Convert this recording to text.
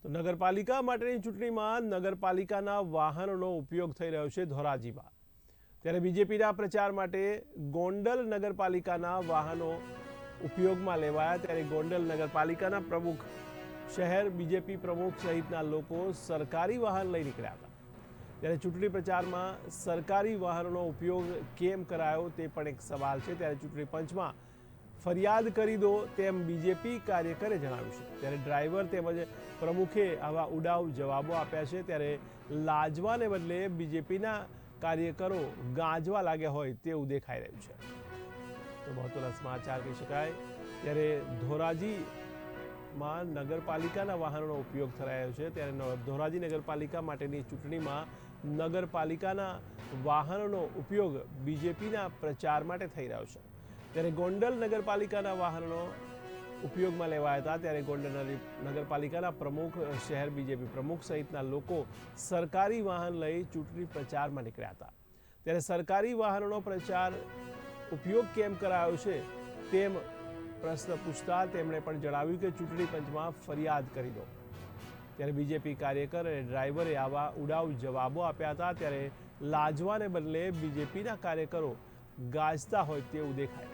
તો નગરપાલિકા માટેની ચૂંટણીમાં નગરપાલિકાના વાહનોનો ઉપયોગ થઈ રહ્યો છે ધોરાજીમાં। ત્યારે બીજેપીના પ્રચાર માટે ગોંડલ નગરપાલિકાના વાહનો ઉપયોગમાં લેવાયા। ત્યારે ગોંડલ નગરપાલિકાના પ્રમુખ, શહેર બીજેપી પ્રમુખ સહિતના લોકો સરકારી વાહન લઈ નીકળ્યા હતા। ત્યારે ચૂંટણી પ્રચારમાં સરકારી વાહનોનો ઉપયોગ કેમ કરાયો તે પણ એક સવાલ છે। ત્યારે ચૂંટણી પંચમાં ફરિયાદ કરી દો તેમ બીજેપી કાર્યકરે જણાવ્યું છે। ત્યારે ડ્રાઈવર તેમજ પ્રમુખે આવા ઉડાવ જવાબો આપ્યા છે। ત્યારે લાજવાને બદલે બીજેપીના કાર્યકરો ગાજવા લાગ્યા હોય તેવું દેખાઈ રહ્યું છે। તો મહત્વના સમાચાર કહી શકાય। ત્યારે ધોરાજીમાં નગરપાલિકાના વાહનોનો ઉપયોગ થઈ રહ્યો છે। ત્યારે ધોરાજી નગરપાલિકા માટેની ચૂંટણીમાં નગરપાલિકાના વાહનોનો ઉપયોગ બીજેપીના પ્રચાર માટે થઈ રહ્યો છે। ત્યારે ગોંડલ નગરપાલિકાના વાહનો ઉપયોગમાં લેવાયા હતા। ત્યારે ગોંડલ નગરપાલિકાના પ્રમુખ, શહેર બીજેપી પ્રમુખ સહિતના લોકો સરકારી વાહન લઈ ચૂંટણી પ્રચારમાં નીકળ્યા હતા। ત્યારે સરકારી વાહનોનો ઉપયોગ કેમ કરાયો છે તેમ પ્રશ્ન પૂછતા તેમણે પણ જણાવ્યું કે ચૂંટણી પંચમાં ફરિયાદ કરી દો। ત્યારે બીજેપી કાર્યકર અને ડ્રાઈવરે આવા ઉડાવ જવાબો આપ્યા હતા। ત્યારે લાજવાને બદલે બીજેપીના કાર્યકરો ગાજતા હોય તેવું દેખાય।